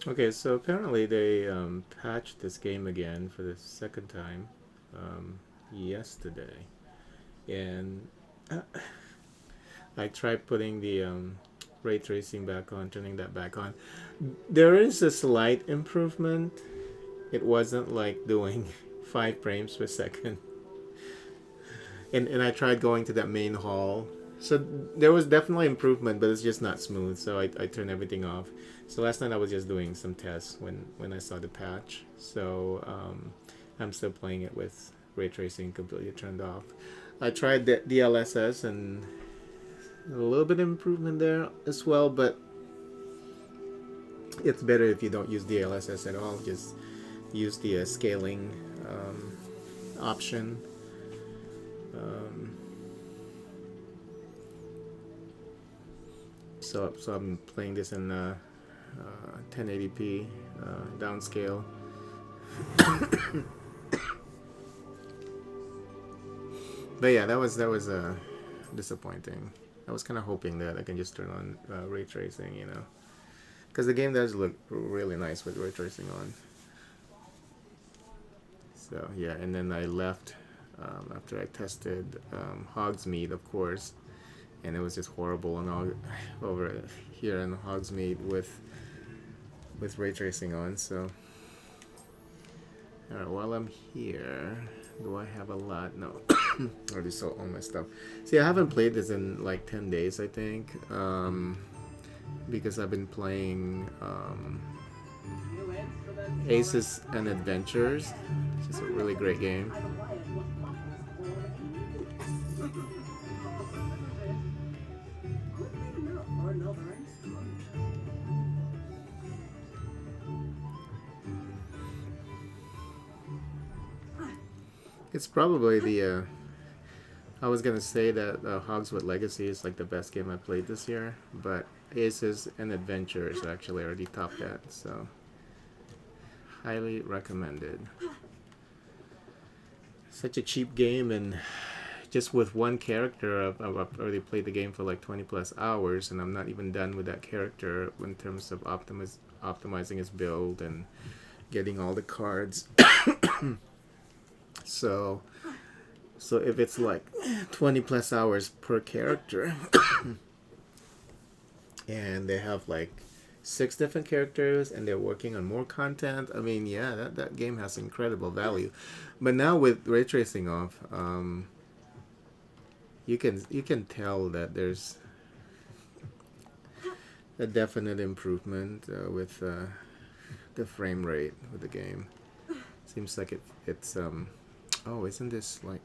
Okay, so apparently they patched this game again for the second time yesterday, and uh, I tried putting the ray tracing back on, turning that back on. There is a slight improvement. It wasn't like doing 5 frames per second, and I tried going to that main hall. So there was definitely improvement, but it's just not smooth. So I turned everything off. So last night I was just doing some tests when I saw the patch. So I'm still playing it with ray tracing completely turned off. I tried the DLSS and a little bit of improvement there as well, but it's better if you don't use DLSS at all. Just use the scaling option. Um, so I'm playing this in 1080p downscale. But yeah, that was disappointing. I was kind of hoping that I can just turn on ray tracing, because the game does look really nice with ray tracing on. So yeah, and then I left after I tested Hogsmeade, of course, and it was just horrible and all over here in Hogsmeade with ray tracing on. So all right, while I'm here, do I have a lot? No, I already sold all my stuff. See, I haven't played this in like 10 days, I think, because I've been playing Aces and Adventures. It's just a really great game. It's probably the. I was gonna say that Hogwarts Legacy is like the best game I played this year, but Aces and Adventures actually already topped that, so highly recommended. Such a cheap game, and just with one character, I've already played the game for like 20 plus hours, and I'm not even done with that character in terms of optimizing his build and getting all the cards. So so if it's like 20 plus hours per character, and they have like 6 different characters and they're working on more content, I mean, yeah, that game has incredible value. But now with ray tracing off, you can tell that there's a definite improvement with the frame rate with the game. Seems like it's oh, isn't this like,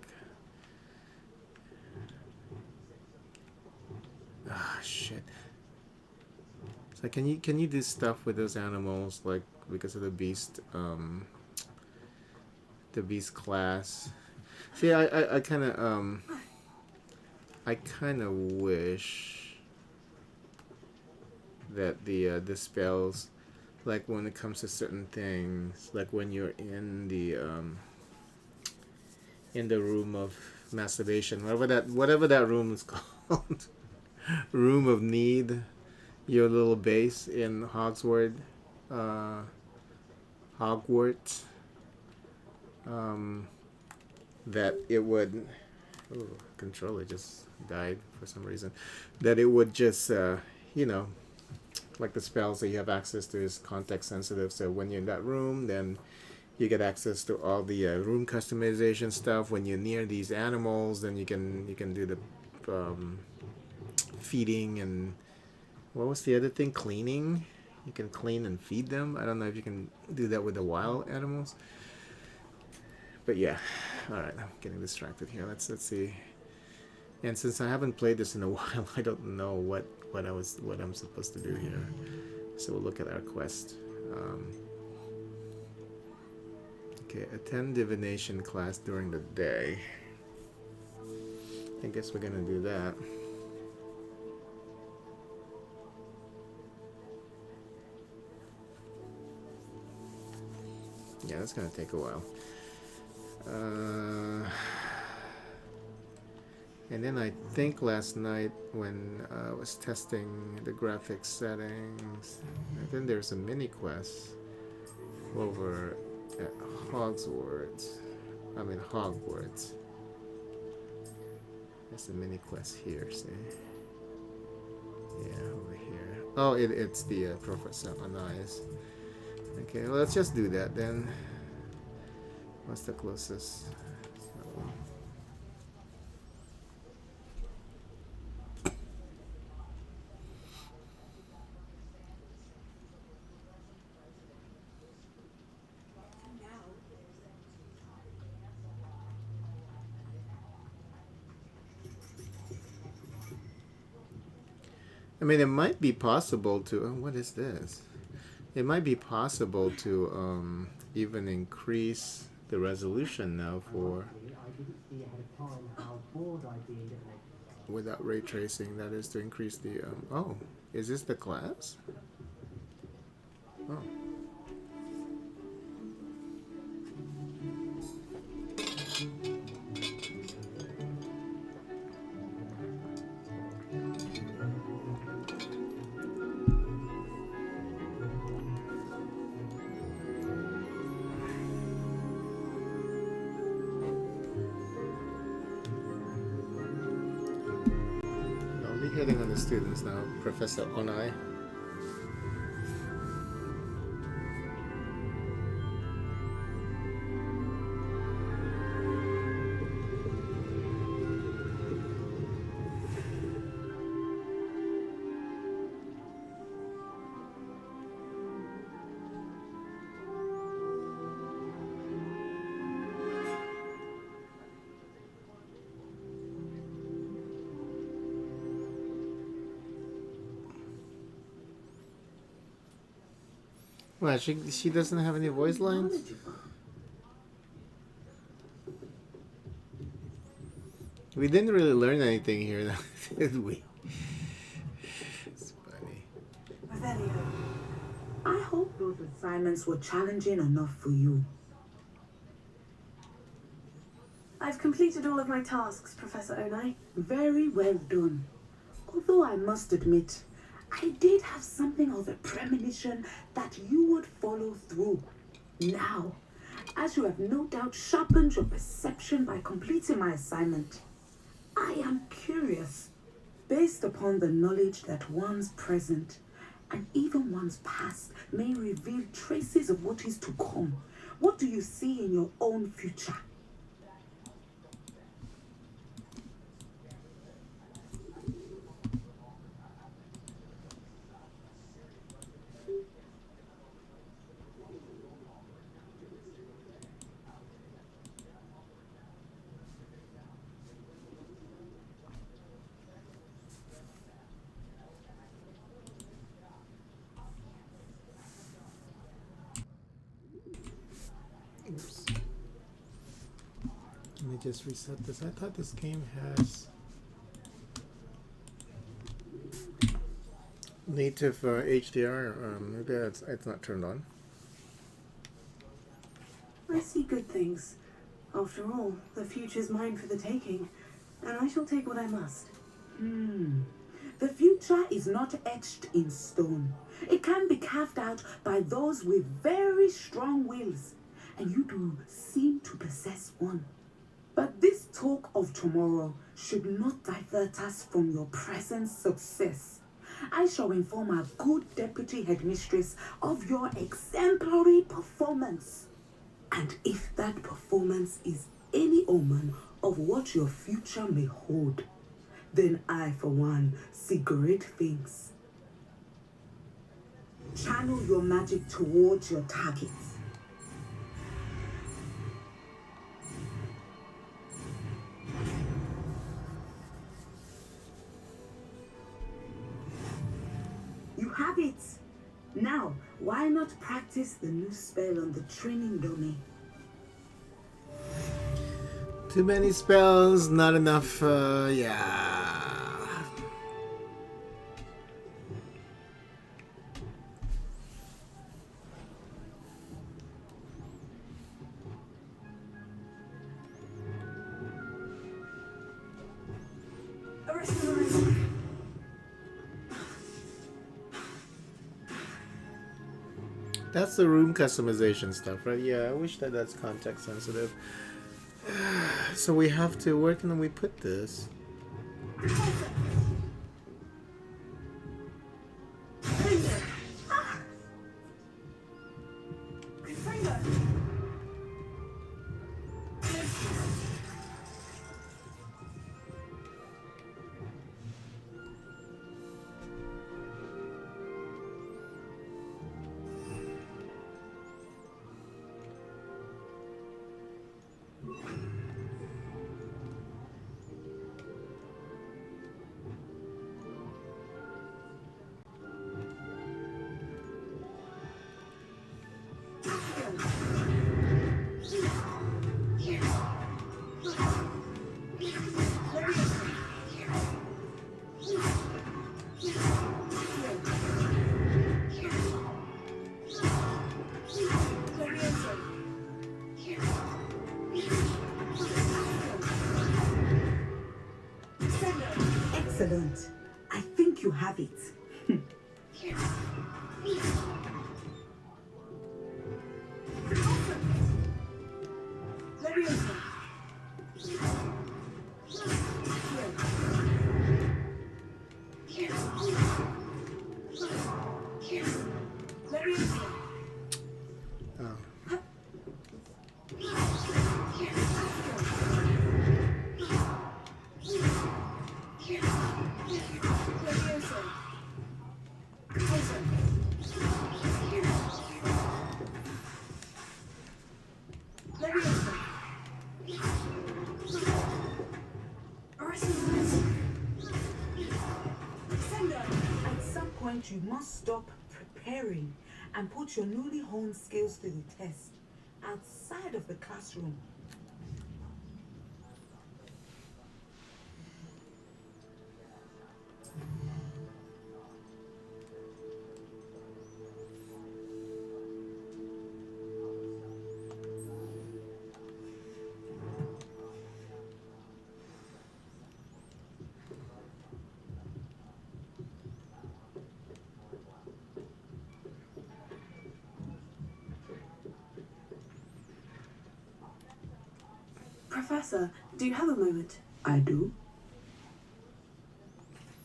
ah, shit. So can you do stuff with those animals, like because of the beast class? See, I kind of wish that the spells, like when it comes to certain things, like when you're in the room of masturbation, whatever that room is called, room of need, your little base in uh, Hogwarts, um, that it would. Oh, controller just died for some reason. That it would just, you know, like the spells that you have access to is context sensitive. So when you're in that room, then you get access to all the room customization stuff. When you're near these animals, then you can do the feeding, and what was the other thing? Cleaning. You can clean and feed them. I don't know if you can do that with the wild animals, but yeah. All right, I'm getting distracted here. Let's see. And since I haven't played this in a while, I don't know what I'm supposed to do here. So we'll look at our quest. Um, okay, attend divination class during the day. I guess we're gonna do that. Yeah, that's gonna take a while. Uh, And then I think last night when I was testing the graphics settings, I think there's a mini quest over at Hogwarts. Hogwarts. There's a mini quest here, see? Yeah, over here. Oh, it's the Professor on Eyes. Okay, well, let's just do that then. What's the closest? So, I mean, it might be possible to. Oh, what is this? It might be possible to even increase the resolution now for without ray tracing. That is to increase the. Oh, is this the class? Oh. I'll be hitting on the students now, Professor Onai. Well, she doesn't have any voice lines? We didn't really learn anything here, did we? It's funny. Revelio, I hope those assignments were challenging enough for you. I've completed all of my tasks, Professor Onai. Very well done. Although I must admit, I did have something of a premonition that you would follow through. Now, as you have no doubt sharpened your perception by completing my assignment, I am curious, based upon the knowledge that one's present and even one's past may reveal traces of what is to come. What do you see in your own future? Oops. Let me just reset this. I thought this game has native HDR. Maybe it's not turned on. I see good things. After all, the future's mine for the taking, and I shall take what I must. The future is not etched in stone. It can be carved out by those with very strong wills, and you do seem to possess one. But this talk of tomorrow should not divert us from your present success. I shall inform our good deputy headmistress of your exemplary performance. And if that performance is any omen of what your future may hold, then I, for one, see great things. Channel your magic towards your targets. You have it. Now, why not practice the new spell on the training dummy? Too many spells, not enough, yeah. That's the room customization stuff, right? Yeah, I wish that that's context sensitive. So we have to, where can we put this? Excellent. I think you have it. Oh. At some point, you must stop preparing and put your newly honed skills to the test outside of the classroom. Professor, do you have a moment? I do.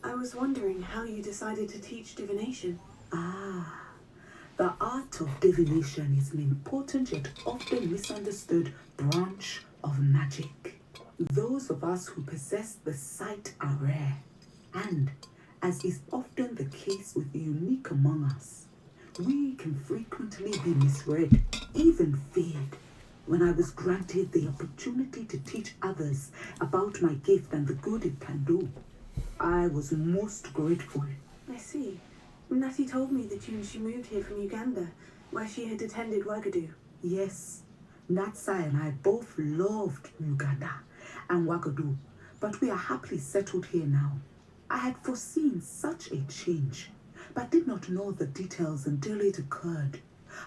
I was wondering how you decided to teach divination. Ah, the art of divination is an important yet often misunderstood branch of magic. Those of us who possess the sight are rare, and, as is often the case with the unique among us, we can frequently be misread, even feared. When I was granted the opportunity to teach others about my gift and the good it can do, I was most grateful. I see. Natty told me that you and she moved here from Uganda, where she had attended Wagadu. Yes, Natsai and I both loved Uganda and Wagadu, but we are happily settled here now. I had foreseen such a change, but did not know the details until it occurred.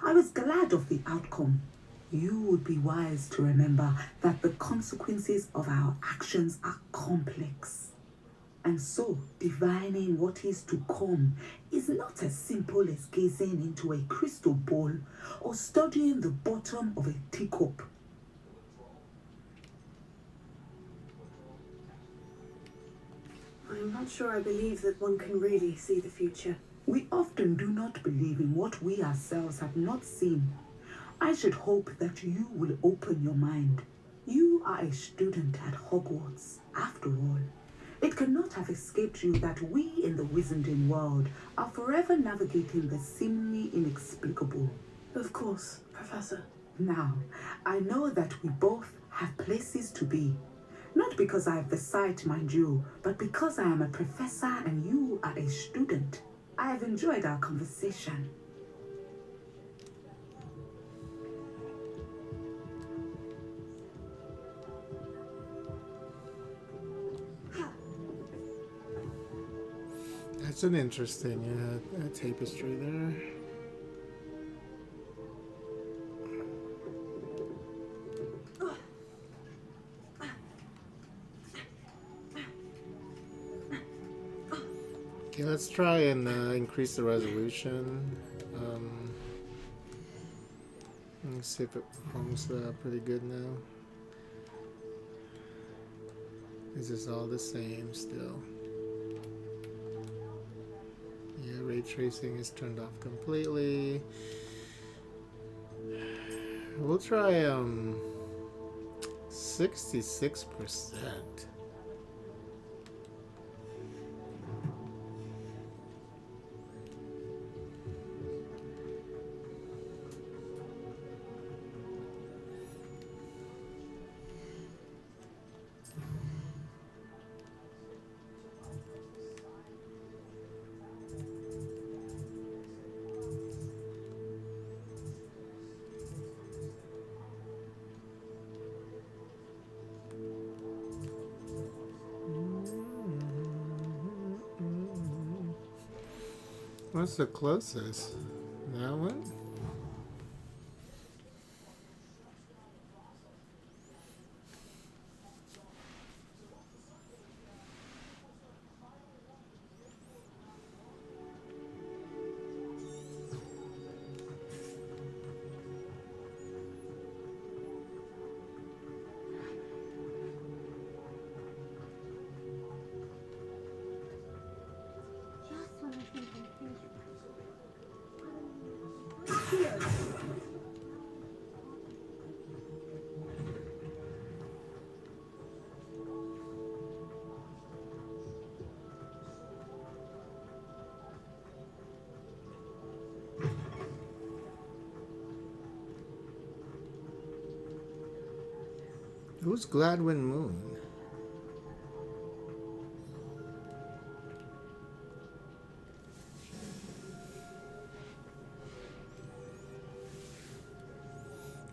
I was glad of the outcome. You would be wise to remember that the consequences of our actions are complex. And so, divining what is to come is not as simple as gazing into a crystal ball or studying the bottom of a teacup. I'm not sure I believe that one can really see the future. We often do not believe in what we ourselves have not seen. I should hope that you will open your mind. You are a student at Hogwarts, after all. It cannot have escaped you that we in the Wizarding world are forever navigating the seemingly inexplicable. Of course, Professor. Now, I know that we both have places to be. Not because I have the sight, mind you, but because I am a professor and you are a student. I have enjoyed our conversation. That's an interesting tapestry there. Okay, let's try and increase the resolution. Um, let's see if it performs pretty good now. This is all the same still. Yeah, ray tracing is turned off completely. We'll try 66%. What's the closest? That one? Just when I think I'm finished. Who's Gladwin Moon?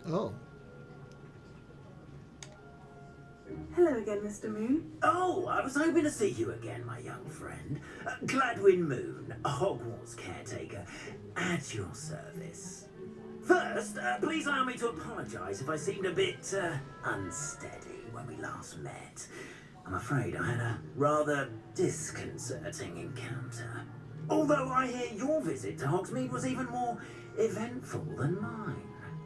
Oh. Hello again, Mr. Moon. Oh, I was hoping to see you again, my young friend. Gladwin Moon, a Hogwarts caretaker, at your service. First, please allow me to apologise if I seemed a bit unsteady when we last met. I'm afraid I had a rather disconcerting encounter. Although I hear your visit to Hogsmeade was even more eventful than mine.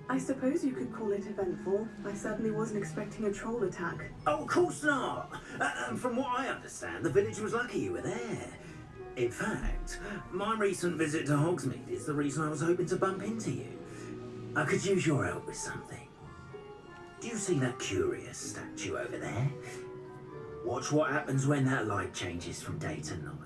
I suppose you could call it eventful. I certainly wasn't expecting a troll attack. Oh, of course not. From what I understand, the village was lucky you were there. In fact, my recent visit to Hogsmeade is the reason I was hoping to bump into you. I could use your help with something. Do you see that curious statue over there? Watch what happens when that light changes from day to night.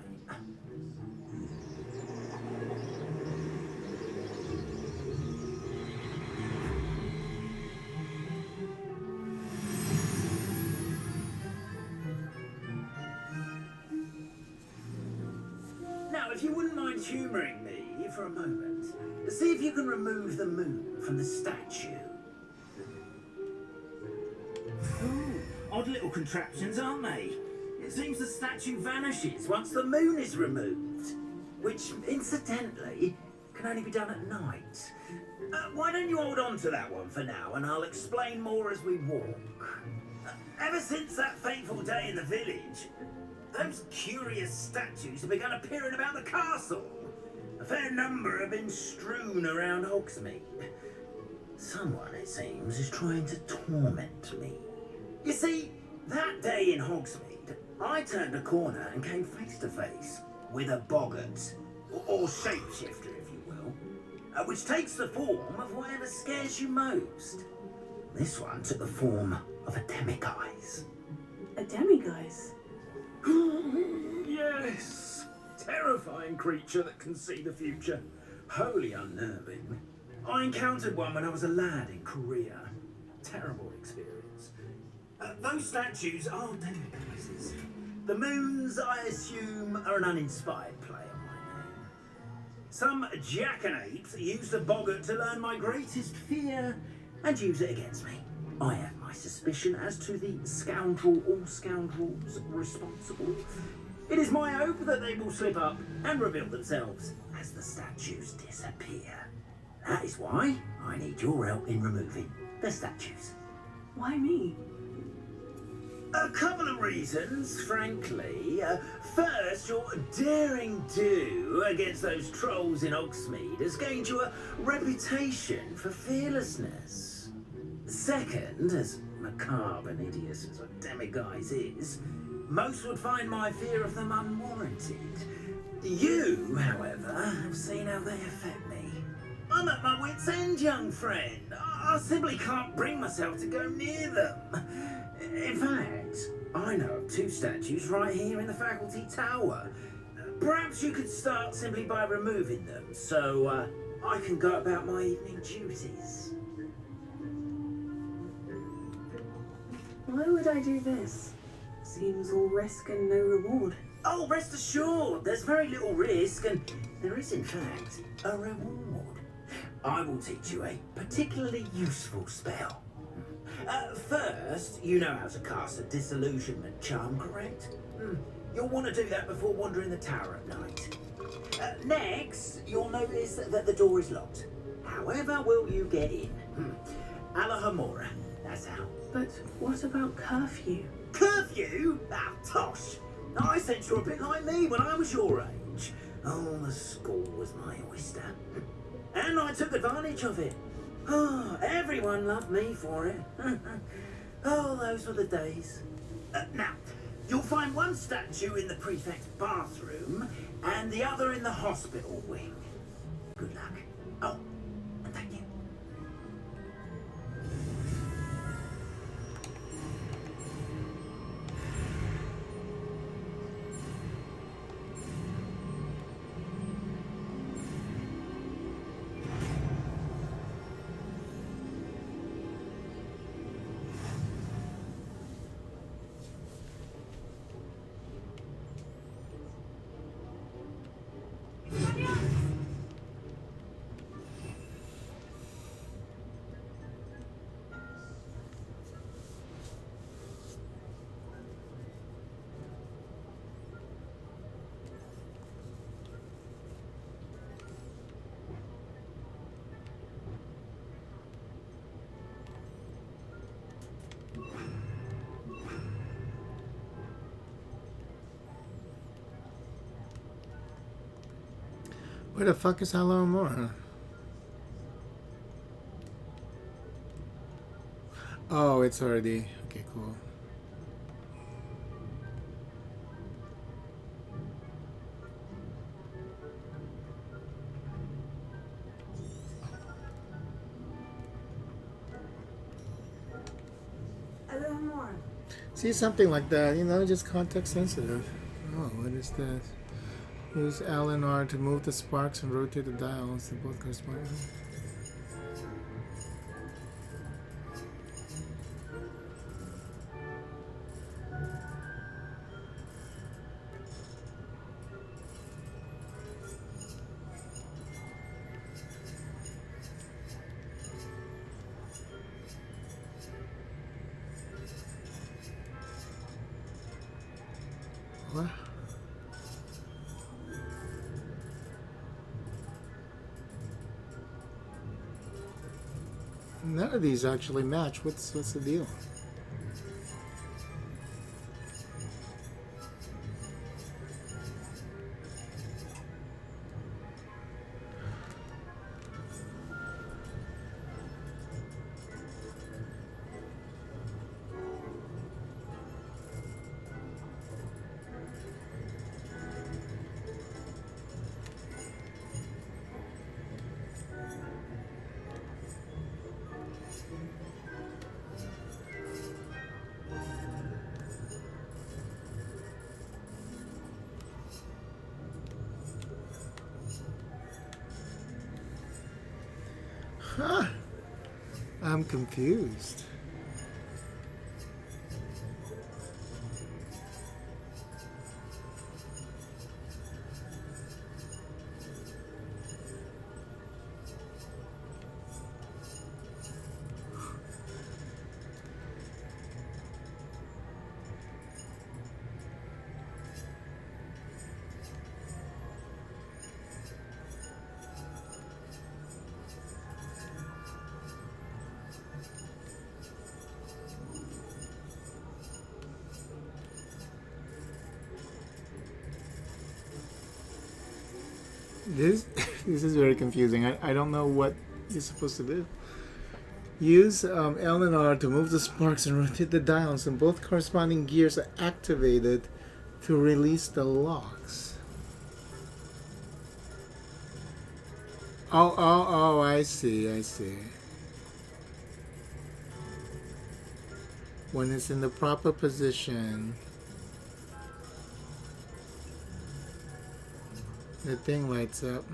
Now, if you wouldn't mind humouring me for a moment, see if you can remove the moon from the statue. Ooh, odd little contraptions, aren't they? It seems the statue vanishes once the moon is removed, which, incidentally, can only be done at night. Why don't you hold on to that one for now, and I'll explain more as we walk. Ever since that fateful day in the village, those curious statues have begun appearing about the castle. A fair number have been strewn around Hogsmeade. Someone, it seems, is trying to torment me. You see, that day in Hogsmeade, I turned a corner and came face to face with a boggart, or shapeshifter, if you will, which takes the form of whatever scares you most. This one took the form of a demiguise. A demiguise? Yes! Terrifying creature that can see the future. Wholly unnerving. I encountered one when I was a lad in Korea. Terrible experience. Those statues are demiguises. The moons, I assume, are an uninspired play on my name. Some jackanapes used a boggart to learn my greatest fear and use it against me. I have my suspicion as to the scoundrel or scoundrels responsible. It is my hope that they will slip up and reveal themselves as the statues disappear. That is why I need your help in removing the statues. Why me? A couple of reasons, frankly. First, your daring do against those trolls in Hogsmeade has gained you a reputation for fearlessness. Second, as macabre and hideous as a demiguise is, most would find my fear of them unwarranted. You, however, have seen how they affect me. I'm at my wit's end, young friend. I simply can't bring myself to go near them. In fact, I know of 2 statues right here in the faculty tower. Perhaps you could start simply by removing them, so I can go about my evening duties. Why would I do this? Seems all risk and no reward. Oh, rest assured, there's very little risk, and there is, in fact, a reward. I will teach you a particularly useful spell. First, you know how to cast a disillusionment charm, correct? You'll want to do that before wandering the tower at night. Next, you'll notice that the door is locked. However will you get in? Alahamora, that's how. But what about curfew? Curfew? Ah, tosh. I sense you're a bit like me when I was your age. Oh, the school was my oyster. And I took advantage of it. Oh, everyone loved me for it. Oh, those were the days. Now, you'll find one statue in the prefect's bathroom and the other in the hospital wing. Good luck. Oh, and thank you. Where the fuck is Alamora? Oh, it's already... Okay, cool. A little more. See, something like that, you know, just context sensitive. Oh, what is that? Use L and R to move the sparks and rotate the dials. They both correspond. What? None of these actually match. What's the deal? Huh. I'm confused. This this is very confusing. I don't know what you're supposed to do. Use L and R to move the sparks and rotate the dials, and both corresponding gears are activated to release the locks. Oh, I see. When it's in the proper position, the thing lights up.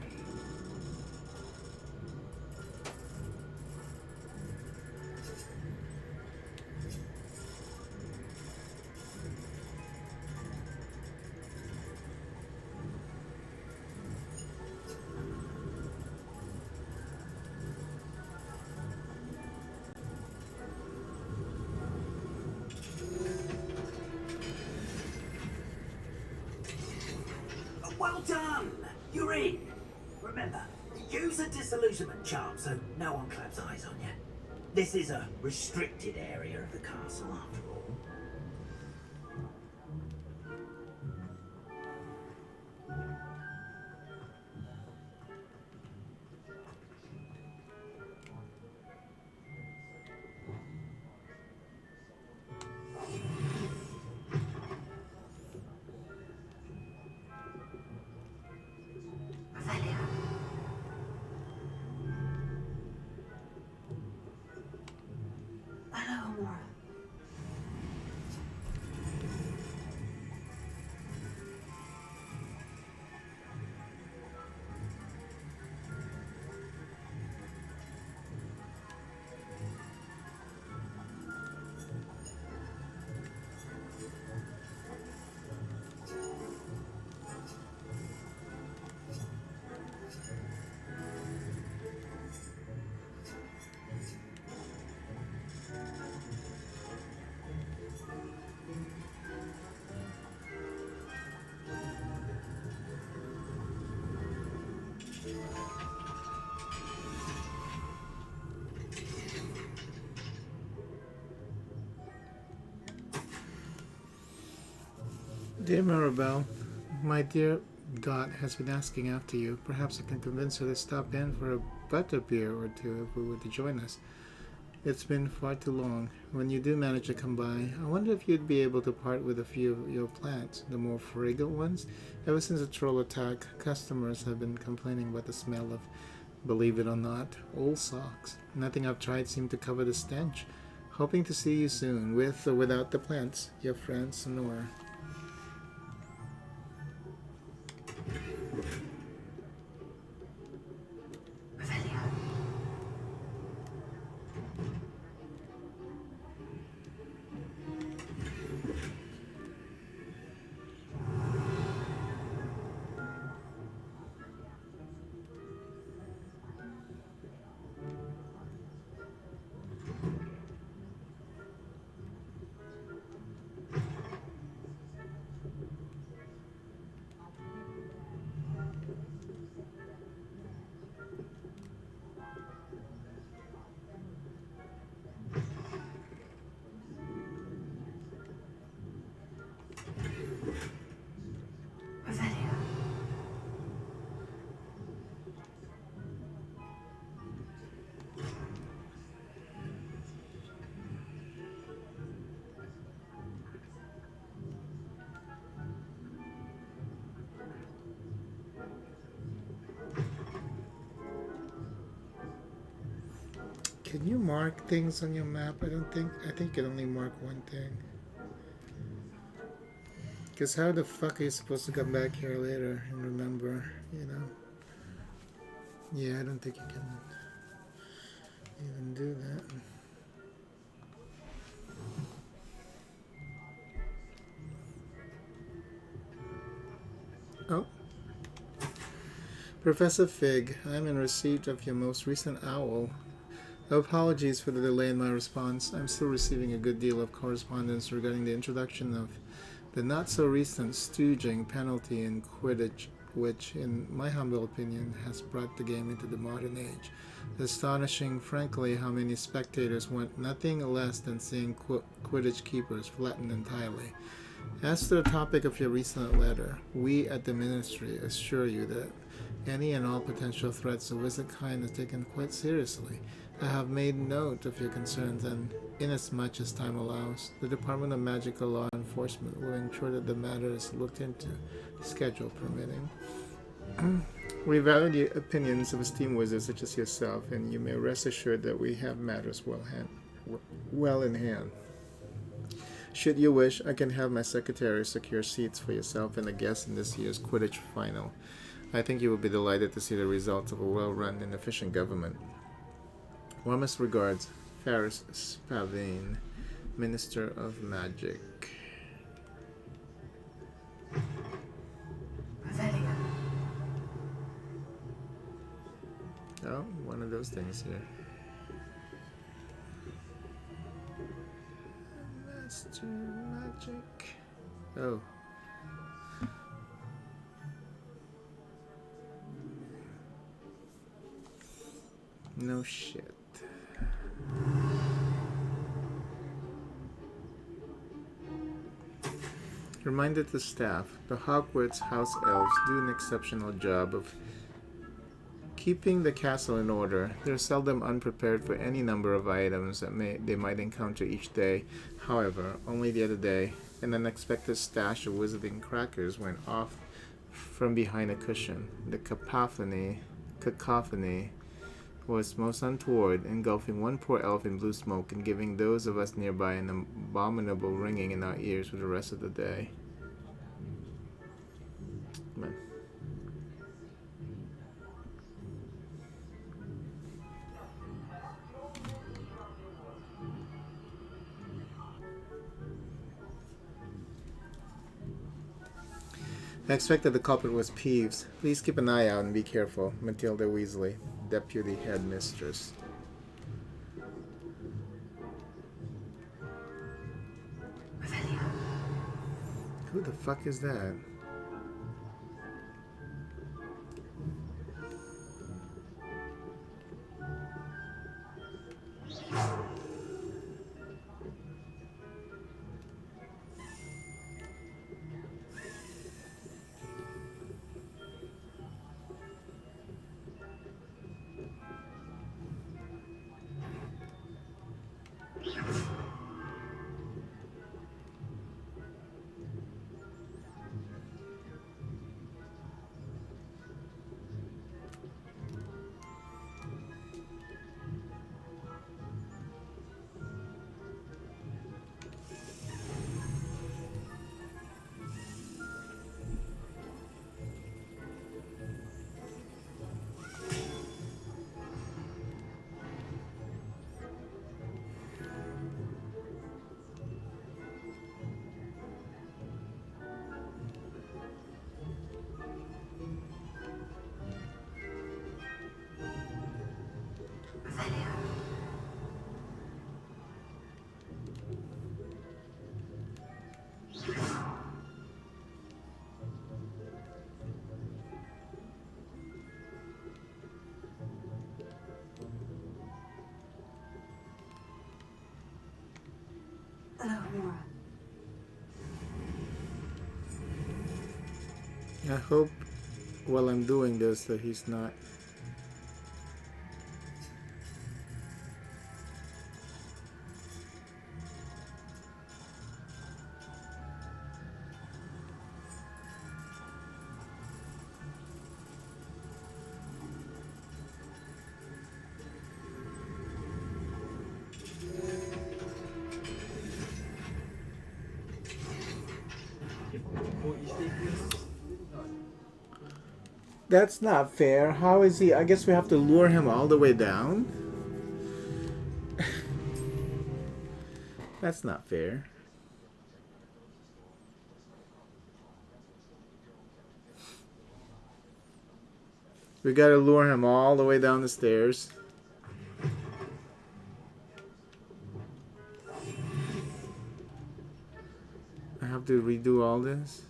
Well done! You're in! Remember, use a disillusionment charm so no one claps eyes on you. This is a restricted area of the castle, after all. Hello, Amora. Dear Maribel, my dear Dot has been asking after you. Perhaps I can convince her to stop in for a butterbeer or two if we were to join us. It's been far too long. When you do manage to come by, I wonder if you'd be able to part with a few of your plants, the more fragrant ones. Ever since the troll attack, customers have been complaining about the smell of, believe it or not, old socks. Nothing I've tried seemed to cover the stench. Hoping to see you soon, with or without the plants. Your friend, Sonora. Can you mark things on your map? I think you can only mark one thing. Because how the fuck are you supposed to come back here later and remember, you know? Yeah, I don't think you can even do that. Oh. Professor Fig, I'm in receipt of your most recent owl. Apologies for the delay in my response. I'm still receiving a good deal of correspondence regarding the introduction of the not-so-recent stooging penalty in Quidditch, which, in my humble opinion, has brought the game into the modern age. Astonishing, frankly, how many spectators want nothing less than seeing Quidditch keepers flattened entirely. As to the topic of your recent letter, we at the Ministry assure you that Any and all potential threats of this kind is taken quite seriously. I have made note of your concerns, and inasmuch as time allows, the Department of Magical Law Enforcement will ensure that the matter is looked into, schedule permitting. We value the opinions of esteemed wizards such as yourself, and you may rest assured that we have matters well in hand. Should you wish, I can have my secretary secure seats for yourself and the guests in this year's Quidditch final. I think you will be delighted to see the results of a well-run and efficient government. Warmest regards, Ferris Spavane, Minister of Magic. Revelio. Oh, one of those things here. Master Magic. Oh. No shit. Reminded the staff, the Hogwarts house elves do an exceptional job of keeping the castle in order. They're seldom unprepared for any number of items that they might encounter each day. However, only the other day, an unexpected stash of wizarding crackers went off from behind a cushion. The cacophony was most untoward, engulfing one poor elf in blue smoke and giving those of us nearby an abominable ringing in our ears for the rest of the day. Man. I expect that the culprit was Peeves. Please keep an eye out and be careful. Matilda Weasley, Deputy Headmistress. Revelio. Who the fuck is that? Mora. I hope while I'm doing this that he's not. That's not fair. How is he? I guess we have to lure him all the way down? That's not fair. We gotta lure him all the way down the stairs. I have to redo all this?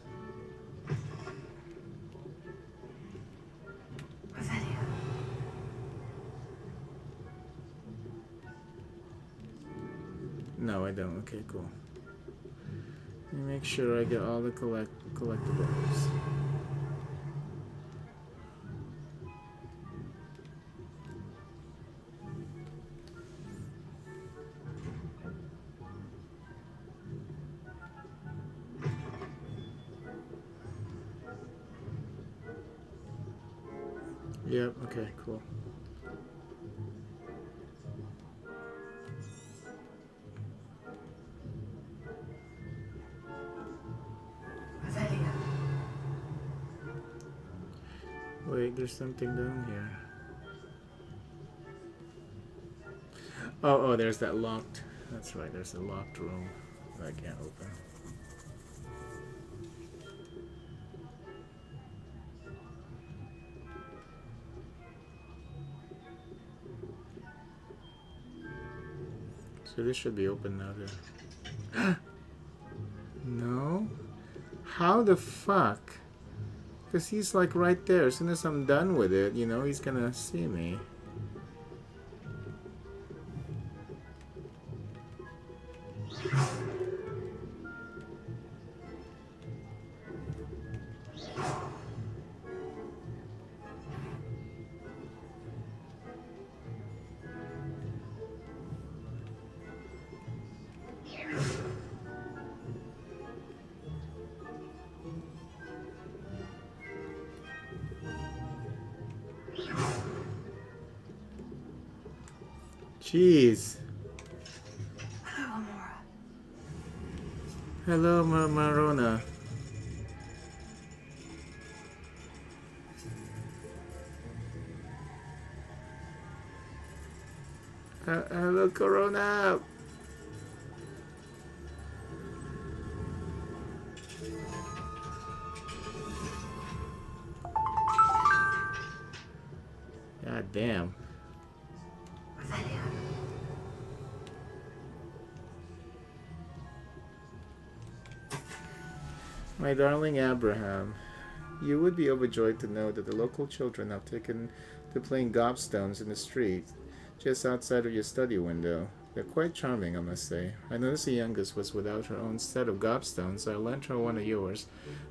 No, I don't. Okay, cool. Let me make sure I get all the collectibles. Yep, okay, cool. Revelio. Wait, there's something down here. Oh, there's that locked. That's right, there's a locked room that I can't open. So this should be open now then. No? How the fuck? Because he's like right there. As soon as I'm done with it, you know, he's gonna see me. Jeez. Hello, Amora. Hello, Marona. Hello, Corona. God damn. Revelio. My darling Abraham, you would be overjoyed to know that the local children have taken to playing gobstones in the street just outside of your study window. They're quite charming, I must say. I noticed the youngest was without her own set of gobstones, so I lent her one of yours.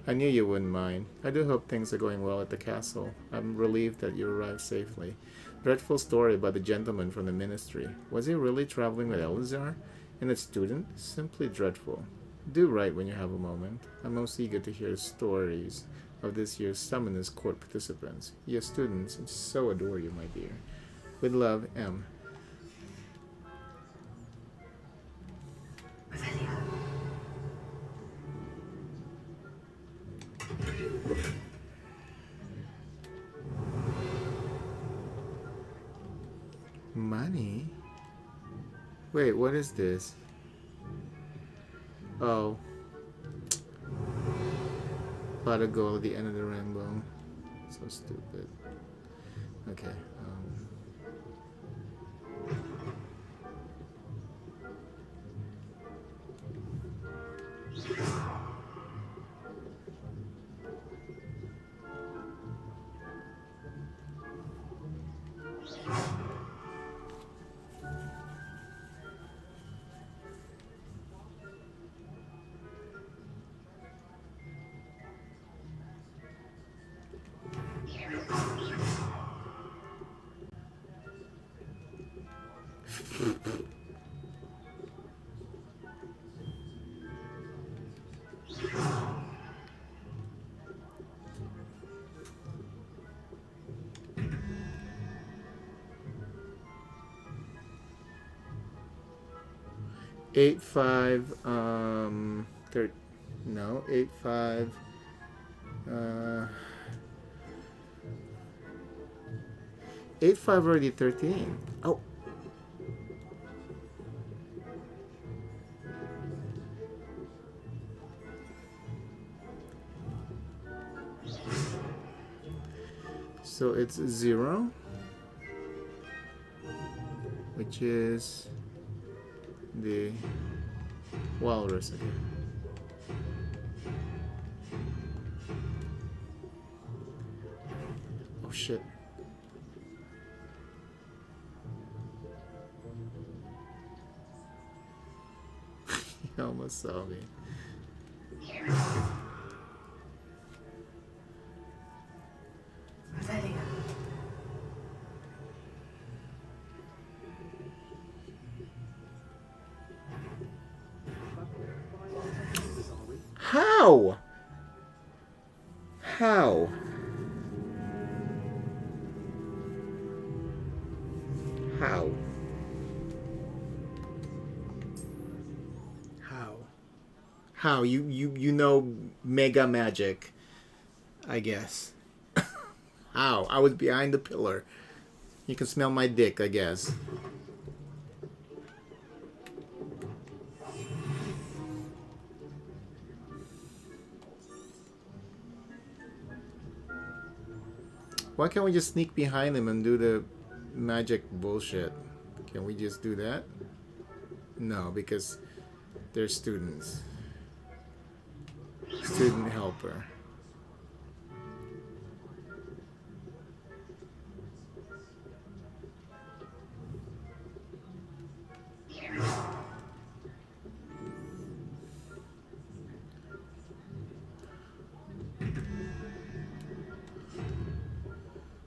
I knew you wouldn't mind. I do hope things are going well at the castle. I'm relieved that you arrived safely. Dreadful story about the gentleman from the ministry. Was he really traveling with Elazar? And a student? Simply dreadful. Do write when you have a moment. I'm most eager to hear stories of this year's Summoners Court participants. Your students so adore you, my dear. With love, M. Revelio. Money? Wait, what is this? Oh. Pot of gold at the end of the rainbow. So stupid. Okay. 8-5 no 8-5 8-5 already 13. Oh, so it's 0, which is the walrus again. Oh shit. He almost saw me. Revelio. How? How? How? You know mega magic, I guess. How? I was behind the pillar. You can smell my dick, I guess. Why can't we just sneak behind him and do the magic bullshit? Can we just do that? No, because they're students. Student helper.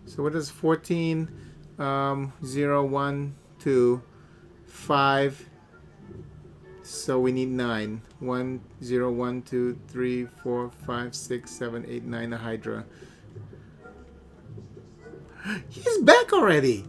So what is 14, 0, 1, 2, 5. So we need 9. 1, 0, 1, 2, 3, 4, 5, 6, 7, 8, 9, a Hydra. He's back already!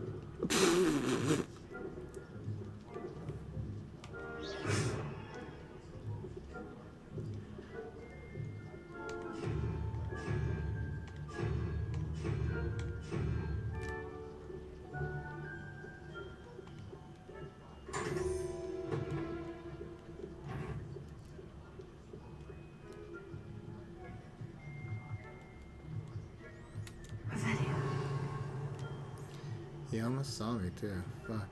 He almost saw me too. Fuck.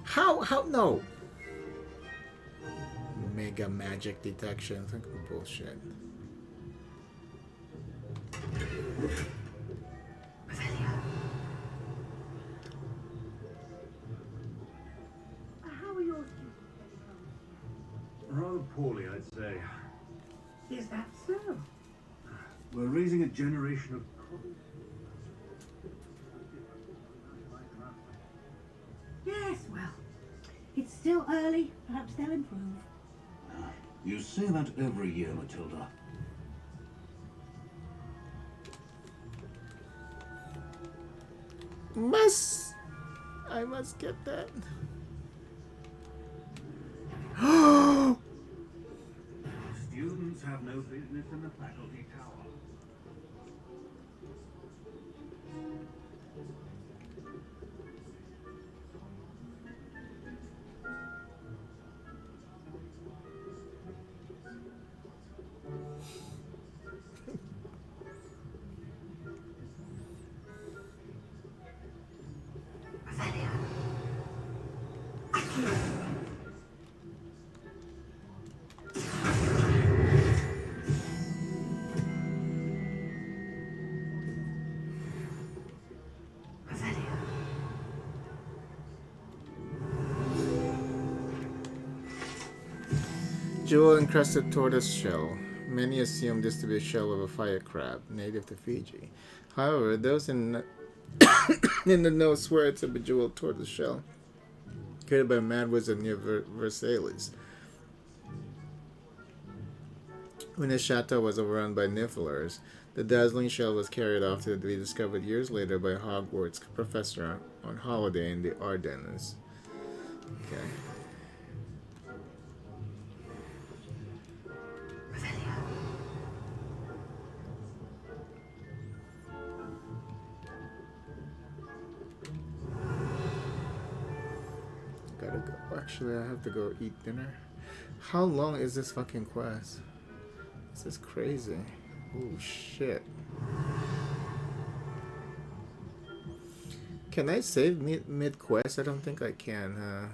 How, no. Mega magic detection. Fucking bullshit. How are yours? Rather poorly, I'd say. Is that so? We're raising a generation of... Yes, well, it's still early. Perhaps they'll improve. You say that every year, Matilda. I must get that. Students have no business in the faculty tower. Jewel encrusted tortoise shell. Many assume this to be a shell of a fire crab, native to Fiji. However, those in in the know swear it's a bejeweled tortoise shell, created by a mad wizard near Versailles. When the chateau was overrun by Nifflers, the dazzling shell was carried off to be discovered years later by a Hogwarts professor on holiday in the Ardennes. Okay. Gotta go. Actually, I have to go eat dinner. How long is this fucking quest? This is crazy. Oh shit. Can I save mid quest? I don't think I can.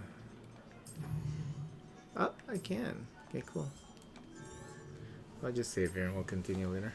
Oh, I can. Okay, cool. I'll just save here and we'll continue later.